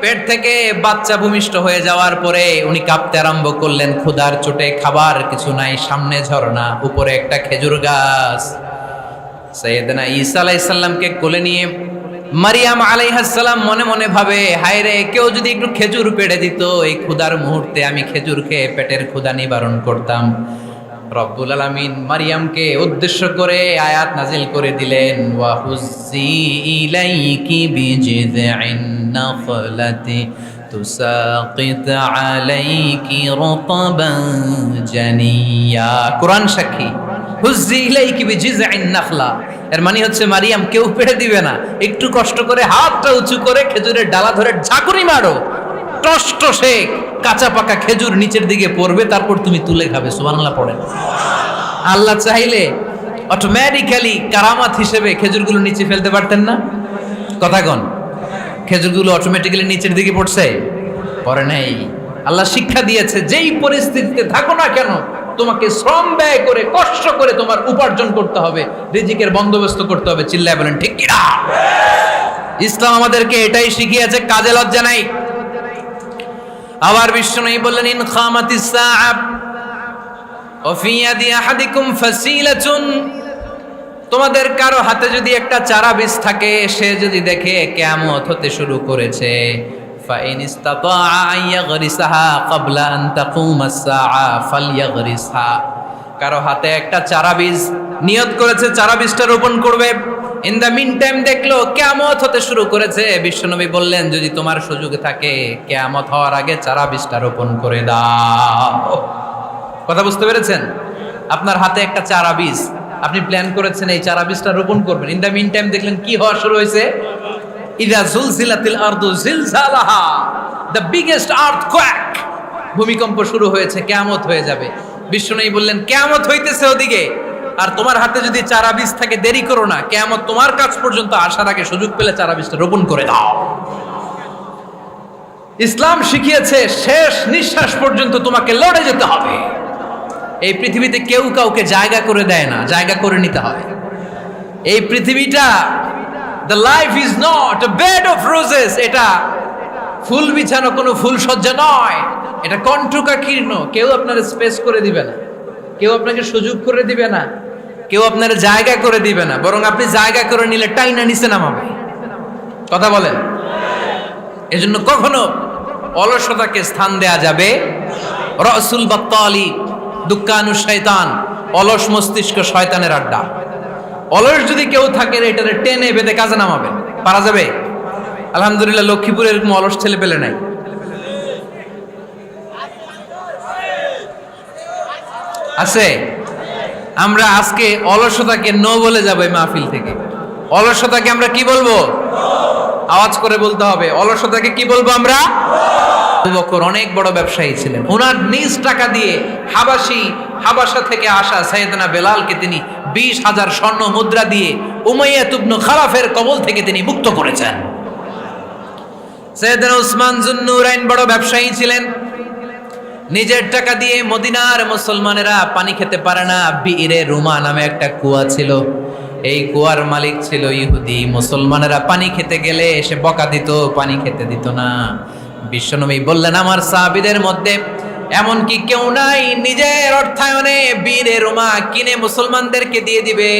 পেট থেকে বাচ্চা ভূমিষ্ঠ হয়ে যাওয়ার পরে উনি কাঁপতে আরম্ভ করলেন, ক্ষুধার চোটে, খাবার কিছু নাই, সামনে ঝর্ণা, উপরে একটা খেজুর গাছ। সাইয়েদনা ঈসা আলাইহিস সালামকে কোলে নিয়ে মারিয়াম আলাইহিস সালাম মনে মনে ভাবে, হায় রে, কেউ যদি একটু খেজুর পেড়ে দিত, এই ক্ষুধার মুহূর্তে আমি খেজুর খেয়ে পেটের ক্ষুধা নিবারণ করতাম। রব্বুল আলামিন মারিয়ামকে উদ্দেশ্য করে আয়াত নাজিল করে দিলেন, ওয়া হুজ্জি ইলাইকি বিজিযইন নাখলাতি তুসাকিত আলাইকি রতবান জানিয়া। কোরআন সাক্ষী, হুজ্জি ইলাইকি বিজিযইন নাখলা, এর মানে হচ্ছে মারিয়াম কেউ পেড়ে দিবে না, একটু কষ্ট করে হাতটা উঁচু করে খেজুরের ডালা ধরে ঝাঁকুনি মারো, টসটসে কাঁচা পাকা খেজুর নিচের দিকে পড়বে, তারপর তুমি তুলে খাবে। সুবহানাল্লাহ পড়েন। আল্লাহ চাইলে অটোমেটিক্যালি কারামাত হিসেবে খেজুরগুলো নিচে ফেলতে পারতেন না? কথা কন, খেজুরগুলো অটোমেটিক্যালি নিচের দিকে পড়ছে? পড়ে নাই। আল্লাহ শিক্ষা দিয়েছে, যেই পরিস্থিতিতে থাকো না কেন, তোমাকে শ্রম ব্যয় করে, কষ্ট করে তোমার উপার্জন করতে হবে, রিজিকের বন্দোবস্ত করতে হবে। চিল্লায় বলেন ঠিক কিনা? ইসলাম আমাদেরকে এটাই শিখিয়েছে, কাজে লজ্জা নাই। আবার বিশ্বনবী বললেন, ইন খামাতিস সাআ ওয়া ফি ইয়াদি আহাদিকুম ফাসিলাতুন, তোমাদের কারো হাতে যদি একটা চারা বীজ থাকে, সে যদি দেখে কিয়ামত হতে শুরু করেছে, ফাইন ইসতাতাআ আন ইয়াগরিসাহা ক্বাবলা আন তাকুমাস সাআ ফালইয়াগরিসহা, কারো হাতে একটা চারা বীজ নিয়ত করেছে, চারা বীজটা রোপণ করবে, ইন দ্য মিন টাইম দেখলো কিয়ামত হতে শুরু করেছে, বিশ্বনবী বললেন, যদি তোমার সুযোগ থাকে কিয়ামত হওয়ার আগে চারা বীজটা রোপণ করে দাও। কথা বুঝতে পেরেছেন? আপনার হাতে একটা চারা বীজ, আপনি প্ল্যান করেছেন এই চারা বীজটা রোপণ করবেন, ইন দ্য মিন টাইম দেখলেন কি হওয়া শুরু হয়েছে, ইযা জুলজিলাতিল আরদু জিলজালাহা, দ্য বিগেস্ট আর্থকোয়েক, ভূমিকম্প শুরু হয়েছে, কিয়ামত হয়ে যাবে। বিশ্বনবী বললেন, কিয়ামত হইতেছে ওদিকে, আর তোমার হাতে যদি চারা বীজ থাকে, দেরি করো না, কিয়ামত তোমার কাছ পর্যন্ত আসার আগে সুযোগ পেলে চারা বীজটা রোপণ করে দাও। ইসলাম শিখিয়েছে শেষ নিঃশ্বাস পর্যন্ত তোমাকে লড়ে যেতে হবে। এই পৃথিবীতে কেউ কাউকে জায়গা করে দেয় না, জায়গা করে নিতে হয়। এই পৃথিবীটা, the life is not a bed of roses, এটা ফুল বিছানো কোনো ফুল সজ্জা নয়, এটা কণ্টকাকীর্ণ। কেউ আপনার স্পেস করে দিবে না, কেউ আপনাকে সুযোগ করে দিবে না, কেউ আপনার জায়গা করে দিবে না, বরং আপনি জায়গা করে নিলে টাইনা নিচে নামাবে। কথা বলেন? এজন্য কখনো অলসতাকে স্থান দেয়া যাবে। রাসূল বাত্তালি দুক্কানু শয়তান, অলস মস্তিষ্ক শয়তানের আড্ডা। অলস যদি কেউ থাকে, এটারে টেনে বেঁধে কাজে নামাবেন, পারা যাবে? আলহামদুলিল্লাহ লক্ষ্মীপুরে এরকম অলস ছেলে পেলে নাই। আছে? আমরা আজকে অলসতাকে নো বলে যাবো এই মাহফিল থেকে। অলসতাকে আমরা কি বলবো? আওয়াজ করে বলতে হবে, অলসতাকে কি বলবো আমরা? আবু বকর অনেক বড় ব্যবসায়ী ছিলেন, ওনার নিজ টাকা দিয়ে হাবাসা থেকে আসা সাইয়েদনা বেলালকে তিনি 20,000 স্বর্ণ মুদ্রা দিয়ে উমাইয়া ইবনে খালাফের কবল থেকে তিনি মুক্ত করেছেন। সাইয়েদনা উসমান যুন্নুরাইন বড় ব্যবসায়ী ছিলেন, নিজের টাকা দিয়ে মদিনার মুসলমানেরা পানি খেতে পারে না, বিইরে রুমা নামে একটা কুয়া ছিল, এই কুয়ার মালিক ছিল ইহুদি। মুসলমানেরা পানি খেতে গেলে এসে বকা দিত, পানি খেতে দিত না। বিশ্বনবী বললেন, আমার সাহাবীদের মধ্যে এমন কি কেউ নাই নিজের অর্থায়নে বীরে রুমা কিনে মুসলমানদেরকে দিয়ে দিবে?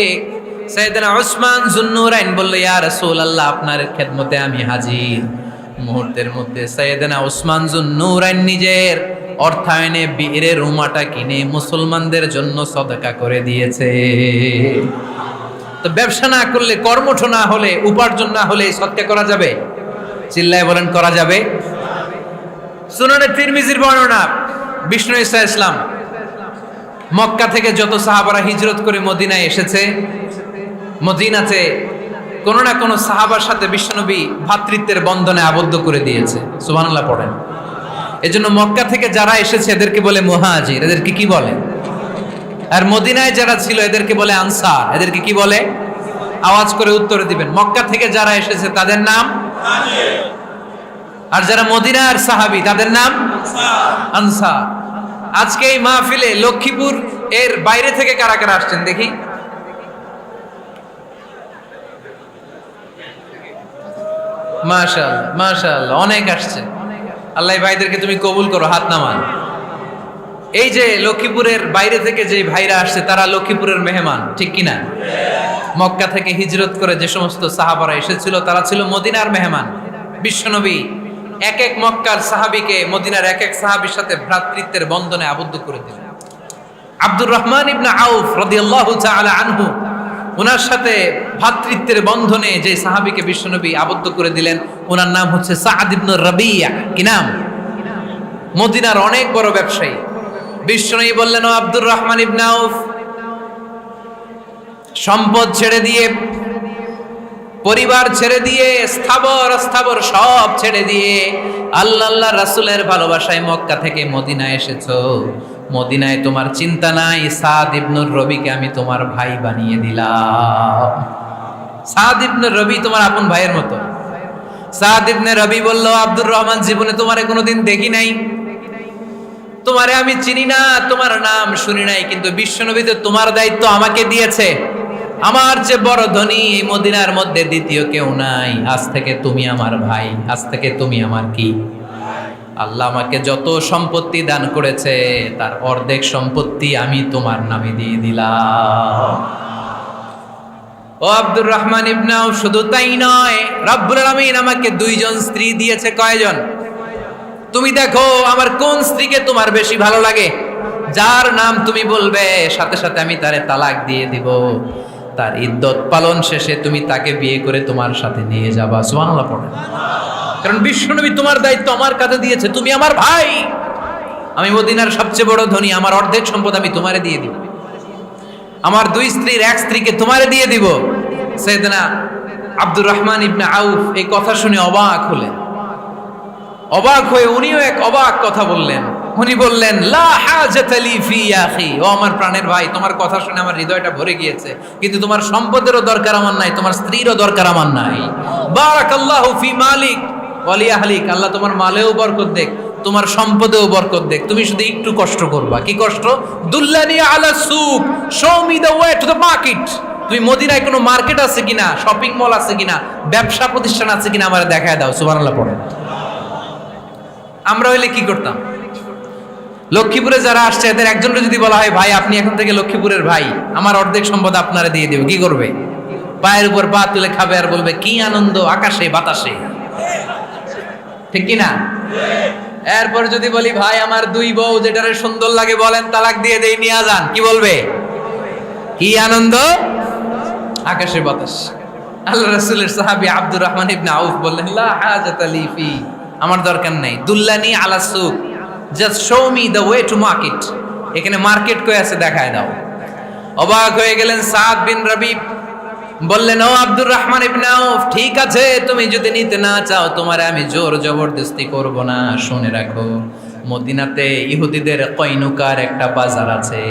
সাইয়েদনা উসমান যুন্নুরাইন বলল, ইয়া রাসূলুল্লাহ, আপনার খেদমতে আমি হাজির। মুহূর্তের মধ্যে সাইয়েদনা উসমান যুন্নুরাইন নিজের অর্থায়নে বীরে রুমাটা কিনে মুসলমানদের জন্য সদকা করে দিয়েছে। তো ব্যবসা না করলে, কর্মঠ না হলে, উপার্জন না হলে সদকা করা যাবে? চিল্লায় বলেন, করা যাবে? সুনানে তিরমিজির বর্ণনা, বিষ্ণু ঈসা ইসলাম মক্কা থেকে যত সাহাবারা হিজরত করে মদিনায় এসেছে, মদিনাতে কোনো না কোনো সাহাবার সাথে বিশ্বনবী ভ্রাতৃত্বের বন্ধনে আবদ্ধ করে দিয়েছে। সুবহানাল্লাহ পড়েন। এজন্য মক্কা থেকে যারা এসেছে এদেরকে বলে মুহাজির, এদেরকে কি বলে? আর মদিনায় যারা ছিল এদেরকে বলে আনসার, এদেরকে কি বলে? আওয়াজ করে উত্তর দিবেন। মক্কা থেকে যারা এসেছে তাদের নাম মুহাজির, আর যারা মদিনার সাহাবী তাদের নাম আনসার। আজকে এই মাহফিলে লক্ষ্মীপুর এর বাইরে থেকে কারা কারা আসছেন দেখি? মাশাআল্লাহ মাশাআল্লাহ, অনেক আসছে। আল্লাহ এই ভাইদেরকে তুমি কবুল করো, হাত নামান। এই যে লক্ষ্মীপুরের বাইরে থেকে যে ভাইরা আসছে তারা লক্ষ্মীপুরের মেহমান, ঠিক কিনা? মক্কা থেকে হিজরত করে যে সমস্ত সাহাবারা এসেছিল তারা ছিল মদিনার মেহমান। বিশ্বনবী এক এক মক্কার সাহাবীকে মদিনার এক এক সাহাবীর সাথে ভ্রাতৃত্বের বন্ধনে আবদ্ধ করে দিলেন। আব্দুর রহমান ইবনে আউফ রাদিয়াল্লাহু তাআলা আনহু, ওনার সাথে ভ্রাতৃত্বের বন্ধনে যে সাহাবীকে বিশ্বনবী আবদ্ধ করে দিলেন ওনার নাম হচ্ছে সাআদ ইবনে রাবিয়া। কি নাম? মদিনার অনেক বড় ব্যবসায়ী। বিশ্বনবী বললেন, ও আব্দুর রহমান ইবনে আউফ, সম্পদ ছেড়ে দিয়ে, পরিবার ছেড়ে দিয়ে, স্থাবর অস্থাবর সব ছেড়ে দিয়ে আল্লাহ রাসূলের ভালোবাসায় মক্কা থেকে মদিনায় এসেছো। মদিনায় তোমার চিন্তা নাই, সাদ ইবনুর রবিকে আমি তোমার ভাই বানিয়ে দিলাম। সাদ ইবনুর রবি তোমার আপন ভাইয়ের মতো। সাদ ইবনে রবি বলল, আব্দুর রহমান, জীবনে তোমারে কোনোদিন দেখি নাই, তোমারে আমি চিনি না, তোমার নাম শুনি নাই, কিন্তু বিশ্বনবী তো তোমার দায়িত্ব আমাকে দিয়েছে। আমার যে বড় ধনী এই মদিনার মধ্যে দ্বিতীয় কেউ নাই। আজ থেকে তুমি আমার ভাই, আজ থেকে তুমি আমার কি? আল্লাহ আমাকে যত সম্পত্তি দান করেছে তার অর্ধেক সম্পত্তি আমি তোমার নামে দিয়ে দিলাম। ও আব্দুর রহমান ইবনে আউফ, শুধু তাই নয়, রব্বুল আলামিন আমাকে দুইজন স্ত্রী দিয়েছে। কয়জন? তুমি দেখো আমার কোন স্ত্রীকে তোমার বেশি ভালো লাগে, যার নাম তুমি বলবে সাথে সাথে আমি তারে তালাক দিয়ে দিব। তার ইদ্যত পালন শেষে তুমি তাকে বিয়ে করে তোমার সাথে নিয়ে যাবা। সুবহানাল্লাহ পড়ে। কারণ বিশ্বনবী তোমার দায়িত্ব আমার কাছে দিয়েছে, তুমি আমার ভাই, আমি মদিনার সবচেয়ে বড় ধনী, আমার অর্ধেক সম্পদ আমি তোমারে দিয়ে দিব। আমার দুই স্ত্রীর এক স্ত্রীকে তোমারে দিয়ে দিব। সাইয়েদনা আব্দুর রহমান ইবনে আউফ এই কথা শুনে অবাক হলেন। অবাক হয়ে উনিও এক অবাক কথা বললেন। উনি বললেন, লা হাজাতা লি ফি আখি, ও আমার প্রাণের ভাই, তোমার কথা শুনে আমার হৃদয়টা ভরে গিয়েছে, কিন্তু তোমার সম্পদেরও দরকার আমার নাই, তোমার স্ত্রীরও দরকার আমার নাই। বারাকাল্লাহু ফি মালিক ওয়া লি আহলিক, আল্লাহ তোমার মালেও বরকত দেখ, তোমার সম্পদেও বরকত দেখ। তুমি শুধু একটু কষ্ট করবা। কি কষ্ট? দুল্লানি আলা সুক, show me the way to the market. তুমি মদিনায় কোনো মার্কেট আছে কিনা, শপিং মল আছে কিনা, ব্যবসা প্রতিষ্ঠান আছে কিনা আমারে দেখায় দাও। সুবহানাল্লাহ পড়ে। আমরা হইলে কি করতাম? লক্ষ্মীপুরে যারা আসছে এদের একজনকে যদি বলা হয়, ভাই আপনি এখন থেকে লক্ষ্মীপুরের ভাই, আমার অর্ধেক সম্পদ আপনারা দিয়ে দেব, কি করবে? পায়ের উপর পা তুলে খাবে আর বলবে, কি আনন্দ আকাশে বাতাসে, ঠিক কি না? এরপর যদি বলি, ভাই আমার দুই বউ, যেটারে সুন্দর লাগে বলেন তালাক দিয়ে দেই, নিয়ে যান, কি বলবে? কি আনন্দ আকাশে বাতাস। আল্লাহ রাসূলের সাহাবী আব্দুর রহমান ইবনে আউফ বললেন, লা হাজাতা লি ফি, আমার দরকার নাই। দুল্লানি আলা সুক, just show me the way to market. এখানে মার্কেট কই আছে দেখায় দাও। অবাক হয়ে গেলেন সাদ বিন রবি, বললেন, ও আব্দুর রহমান ইবনে আউফ, ঠিক আছে, তুমি যদি নিতে না চাও তোমারে আমি জোর জবরদস্তি করব না। শুনে রাখো, মদিনাতে ইহুদিদের কয়নুকার একটা বাজার আছে।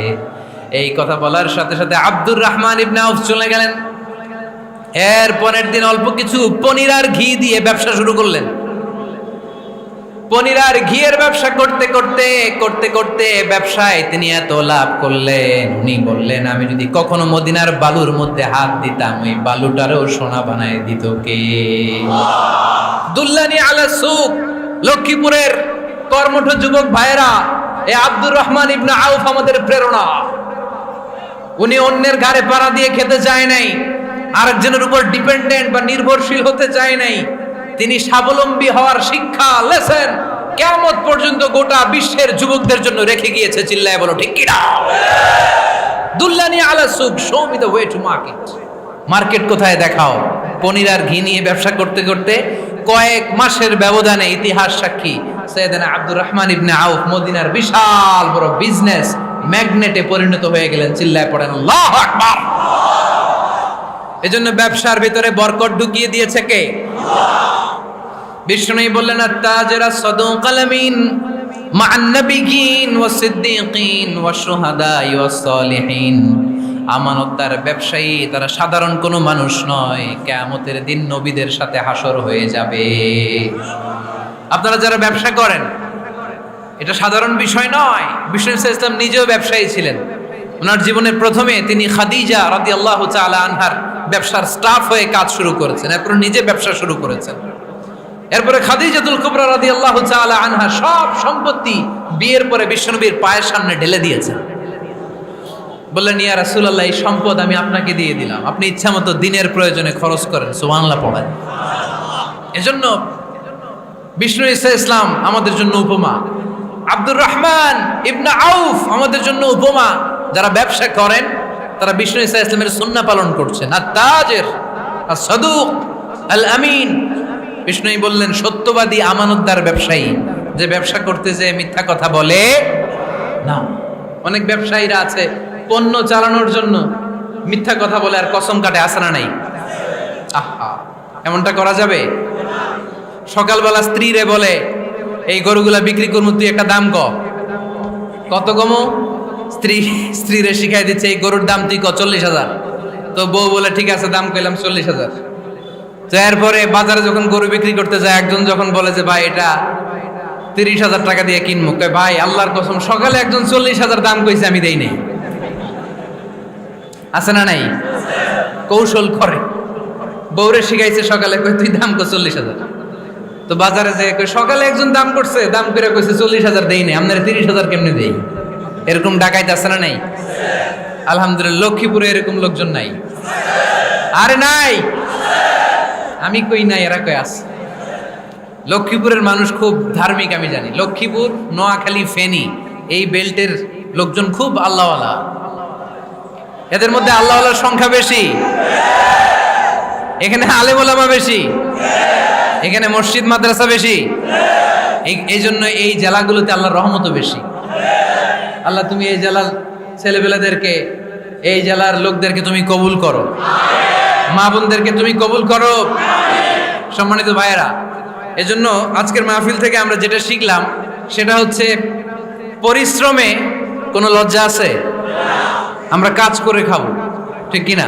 এই কথা বলার সাথে সাথে আব্দুর রহমান ইবনে আউফ চলে গেলেন। এর পরের দিন অল্প কিছু পনির আর ঘি দিয়ে ব্যবসা শুরু করলেন। পনির আর ঘিয়ের ব্যবসা করতে করতে করতে করতে ব্যবসায় তিনি এত লাভ করলেন, উনি বললেন, আমি যদি কখনো মদিনার বালুর মধ্যে হাত দিতাম ওই বালুটারও সোনা বানায় দিত কে? দুল্লানি আলা সুক। লক্ষ্মীপুরের কর্মঠ যুবক ভাইয়েরা, এই আব্দুর রহমান ইবনে আউফ আমাদের প্রেরণা। উনি অন্যের ঘাড়ে পাড়া দিয়ে খেতে চায় নাই, আরেকজনের উপর ডিপেন্ডেন্ট বা নির্ভরশীল হতে চায় নাই। তিনি স্বাবলম্বী হওয়ার শিক্ষা, লেসন কিয়ামত পর্যন্ত গোটা বিশ্বের যুবকদের জন্য রেখে গিয়েছে। চিল্লায় বলো ঠিক কিনা? দুল্লানি আলা সুক, show me the way to market. Market কোথায় দেখাও। পনির আর ঘি নিয়ে ব্যবসা করতে করতে কয়েক মাসের ব্যবধানে ইতিহাস সাক্ষী সাইয়েদনা আব্দুর রহমান ইবনে আউফ মদিনার বিশাল বড় বিজনেস ম্যাগনেটে পরিণত হয়ে গেলেন। চিল্লায় পড়েন আল্লাহু আকবার। এজন্য ব্যবসার ভিতরে বরকত ঢুকিয়ে দিয়েছে কে? বিষ্ণুই বললেন, আত-তাজিরা সাদুকাল আমিন মা'আন নাবিয়্যিন ওয়াস সিদ্দীকিন ওয়াশ শুহাদা'i ওয়াস সালিহিন। আমানতদার ব্যবসায়ী তারা সাধারণ কোনো মানুষ নয়, কিয়ামতের দিন নবীদের সাথে হাসর হয়ে যাবে। আপনারা যারা ব্যবসা করেন, এটা সাধারণ বিষয় নয়। বিষ্ণু ইসলাম নিজেও ব্যবসায়ী ছিলেন। ওনার জীবনের প্রথমে তিনি খাদিজা রাদিয়াল্লাহু তাআলা আনহার ব্যবসার স্টাফ হয়ে কাজ শুরু করেছেন, এরপর নিজে ব্যবসা শুরু করেছেন। এরপরে খাদিজাতুল কুবরা রাদিয়াল্লাহু তাআলা আনহা সব সম্পত্তি বিয়ের পরে বিশ্বনবীর পায়ের সামনে ঢেলে দিয়েছেন। বললেন, ইয়া রাসূলুল্লাহ, এই সম্পদ আমি আপনাকে দিয়ে দিলাম, আপনি ইচ্ছা মতো দিনের প্রয়োজনে খরচ করেন। সুবহানাল্লাহ পড়েন। এজন্য বিষ্ণু ঈসা ইসলাম আমাদের জন্য উপমা, আব্দুর রহমান ইবনে আউফ আমাদের জন্য উপমা। যারা ব্যবসা করেন তারা বিষ্ণু ঈসা ইসলামের সুন্নাহ পালন করছেন। আত-তাজির আস-সাদুক আল-আমিন, বিষ্ণুই বললেন সত্যবাদী আমানতদার ব্যবসায়ী, যে ব্যবসা করতে যে মিথ্যা কথা বলে না। অনেক ব্যবসায়ীরা আছে পণ্য চালানোর জন্য মিথ্যা কথা বলে আর কসম কাটে, আছে না নাই? আহা, এমনটা করা যাবে? সকালবেলা স্ত্রীরে বলে, এই গরুগুলা বিক্রি করবো, তুই একটা দাম কত কমো? স্ত্রীরে শিখাই দিচ্ছে, এই গরুর দাম তুই 40,000। তো বউ বলে, ঠিক আছে, দাম কইলাম 40,000। তো এরপরে বাজারে যখন গরু বিক্রি করতে যায়, একজন যখন বলে যে ভাই এটা 30,000 টাকা দিয়ে কিনবো, কয় ভাই আল্লাহর কসম সকালে একজন 40,000 দাম কইছে, আমি দেই নাই। আছে না নাই? কৌশল করে। বউরে শিখাইছে সকালে, কই তুই দাম কর 40,000। তো বাজারে যে সকালে একজন দাম করছে, দাম করে কইছে 40,000 দেই নাই, আপনারা 30,000 কেমনে দেই? এরকম ডাকাইতে আছে না নাই? আলহামদুলিল্লাহ লক্ষ্মীপুরে এরকম লোকজন নাই। আরে নাই, আমি কই নাই, এরা কই আছে। লক্ষ্মীপুরের মানুষ খুব ধার্মিক, আমি জানি। লক্ষ্মীপুর, নোয়াখালী, ফেনী এই বেল্টের লোকজন খুব আল্লাহওয়ালা। এদের মধ্যে আল্লাহওয়ালার সংখ্যা বেশি, এখানে আলেম ওলামা বেশি, এখানে মসজিদ মাদ্রাসা বেশি। এই জন্য এই জেলাগুলোতে আল্লাহর রহমতও বেশি। আল্লাহ তুমি এই জেলার ছেলেবেলাদেরকে, এই জেলার লোকদেরকে তুমি কবুল করো, মা বোনদেরকে তুমি কবুল করো। সম্মানিত ভাইয়েরা, এজন্য আজকের মাহফিল থেকে আমরা যেটা শিখলাম সেটা হচ্ছে পরিশ্রমে কোনো লজ্জা আছে? আমরা কাজ করে খাবো, ঠিক কিনা?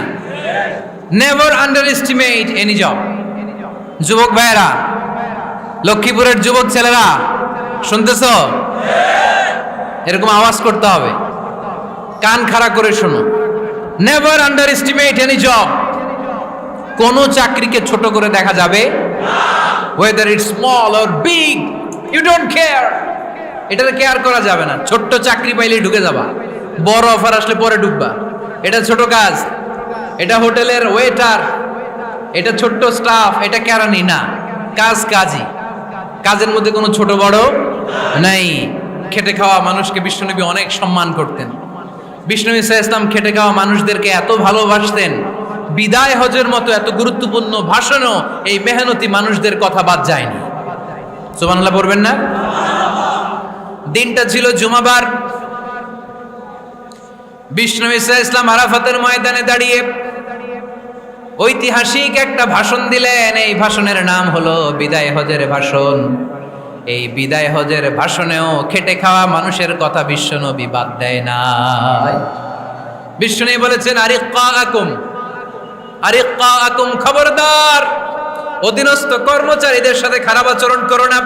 Never under estimate any job. যুবক ভাইয়েরা, লক্ষ্মীপুরের যুবক ছেলেরা শুনতেছ? এরকম আওয়াজ করতে হবে, কান খাড়া করে শোনো। Never under estimate any job. কোন চাকরিকে ছোট করে দেখা যাবে whether it's small or big, you don't care. এটাতে কেয়ার করা যাবে না। ছোট্ট চাকরি পাইলেই ঢুকে যাবা, বড় অফার আসলে পরে ঢুকবা। এটা ছোট কাজ, এটা হোটেলের ওয়েটার, এটা ছোট্ট স্টাফ, এটা কেরানি না। কাজ কাজই, কাজের মধ্যে কোনো ছোট বড় নাই। খেটে খাওয়া মানুষকে বিশ্বনবী অনেক সম্মান করতেন। বিষ্ণু ঈসা ইসলাম খেটে খাওয়া মানুষদেরকে এত ভালোবাসতেন, বিদায় হজের মতো এত গুরুত্বপূর্ণ ভাষণও এই মেহনতি মানুষদের কথা বাদ যায়নি। সুবহানাল্লাহ পড়বেন না? দিনটা ছিল জুমাবার। বিষ্ণু ঈসা ইসলাম আরাফাতের ময়দানে দাঁড়িয়ে ঐতিহাসিক একটা ভাষণ দিলেন। এই ভাষণের নাম হলো বিদায় হজের ভাষণ। এই বিদায় হজের ভাষণেও খেটে খাওয়া মানুষের কথা বিশ্বনবী বাদ দেয় নাই। বিষ্ণু বলেছেন, আরিক্কাকুম, খবরদার, অধীনস্থ কর্মচারীদের সাথে খারাপ আচরণ করো না।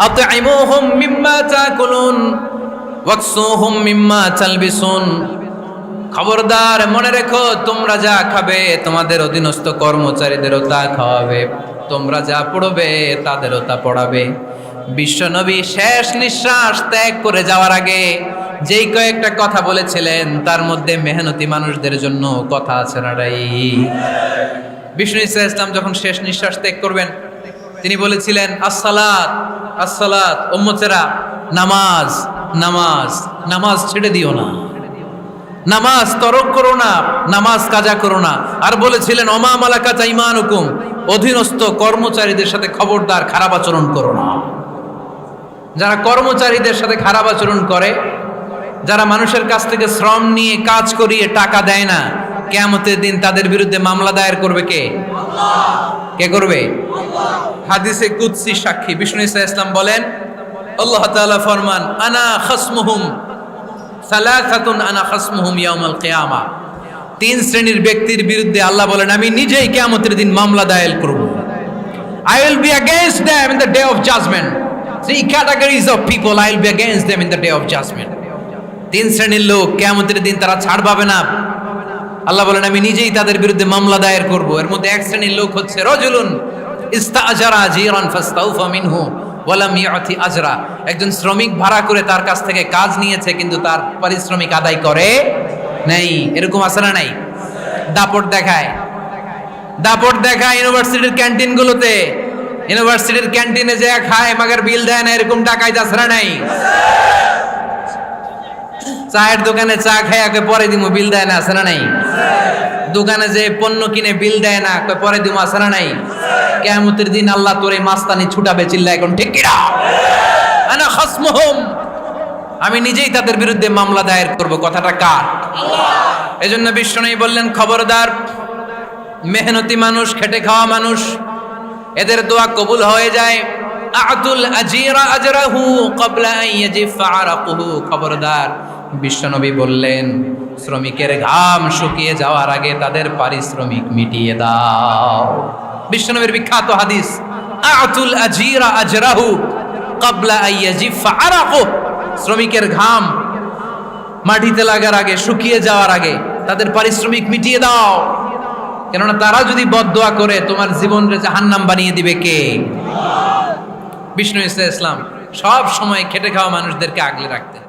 আতঈমুহুম মিম্মা তাকুলুন ওয়াকসুহুম মিম্মা তালবিসুন। খবরদার, মনে রেখো, তোমরা যা খাবে তোমাদের অধীনস্থ কর্মচারীদেরও তা খাওয়াবে, তোমরা যা পড়বে তাদেরও তা পড়াবে। বিশ্বনবী শেষ নিঃশ্বাস ত্যাগ করে যাওয়ার আগে যেই কয়েকটা কথা বলেছিলেন তার মধ্যে মেহনতি মানুষদের জন্য কথা আছে না নাই? বিষ্ণু ঈসা ইসলাম যখন শেষ নিঃশ্বাস ত্যাগ করবেন, তিনি বলেছিলেন, আসসালাত আসসালাত, উম্মতেরা নামাজ নামাজ, নামাজ ছেড়ে দিও না, নামাজ তরক করো না, নামাজ কাজা করো না। আর বলেছিলেন, অমা মালাকাত আইমানুকুম, অধীনস্থ কর্মচারীদের সাথে খবরদার খারাপ আচরণ করো না। যারা কর্মচারীদের সাথে খারাপ আচরণ করে, যারা মানুষের কাছ থেকে শ্রম নিয়ে কাজ করিয়ে টাকা দেয় না, কিয়ামতের দিন তাদের বিরুদ্ধে মামলা দায়ের করবে কে? কে করবে? হাদিসে কুদসি সাক্ষী বিষ্ণু ঈসা ইসলাম বলেন, আল্লাহ তাআলা ফরমান, আনা খাসমুহুম সালাসাতুন আনা খাসমুহুম ইয়াউমাল কিয়ামা। তিন শ্রেণীর ব্যক্তির বিরুদ্ধে আল্লাহ বলেন, আমি নিজেই কিয়ামতের দিন মামলা দায়ের করব। I will be against them in the day of judgment. Three categories of people, I will be against them in the day of judgment. তিন শ্রেণীর লোক কিয়ামতের দিন তারা ছাড় পাবে না। আল্লাহ বলেন, আমি নিজেই তাদের বিরুদ্ধে মামলা দায়ের করব। এর মধ্যে এক শ্রেণীর লোক হচ্ছে রজুলুন ইস্তাআজারা আজিরান ফাস্তাউফা মিনহু ওয়ালাম ইয়াতি আজরা, একজন শ্রমিক ভাড়া করে তার কাছ থেকে কাজ নিয়েছে কিন্তু তার পারিশ্রমিক আদায় করে নাই। এরকম আছে না নাই? দাপট দেখায়, দাপট দেখায় ইউনিভার্সিটির ক্যান্টিনগুলোতে। ইউনিভার্সিটির ক্যান্টিনে যে খায় মাগার বিল দেয় না, এরকম ডাকাইত আছে না নাই? চায়ের দোকানে চা খায় পরে দিমু, বিল দেয় না, আছে না নাই? দোকানে যে পণ্য কিনে বিল দেয় না, পরে দিমু, আছে না নাই? কিয়ামতের দিন আল্লাহ তোর এই মাস্তানি ছুটাবে, চিল্লা এখন ঠিক কিনা? আনা খাসমুহুম, আমি নিজেই তাদের বিরুদ্ধে মামলা দায়ের করব। কথাটা কার? আল্লাহ। এজন্য বিষ্ণু বললেন, খবরদার, মেহনতি মানুষ, খেটে খাওয়া মানুষ, এদের দোয়া কবুল হয়ে যায়। আতুল আজিরা আজরাহু ক্বাবলা আন ইয়াজিফা আরাকুহু, খবরদার, বিশ্বনবী বললেন, শ্রমিকের ঘাম শুকিয়ে যাওয়ার আগে তাদের পারিশ্রমিক মিটিয়ে দাও। বিশ্বনবীর বিখ্যাত হাদিস, আতুল আজিরা আজরাহু ক্বাবলা আন ইয়াজিফা আরাকুহু, শ্রমিকের ঘাম মাটিতে লাগার আগে, শুকিয়ে যাওয়ার আগে তাদের পারিশ্রমিক মিটিয়ে দাও। কেননা তারা যদি বদদোয়া করে তোমার জীবনকে জাহান্নাম বানিয়ে দিবে কে? বিষ্ণু ইসলাম সব সময় খেটে খাওয়া মানুষদেরকে আগলে রাখতেন।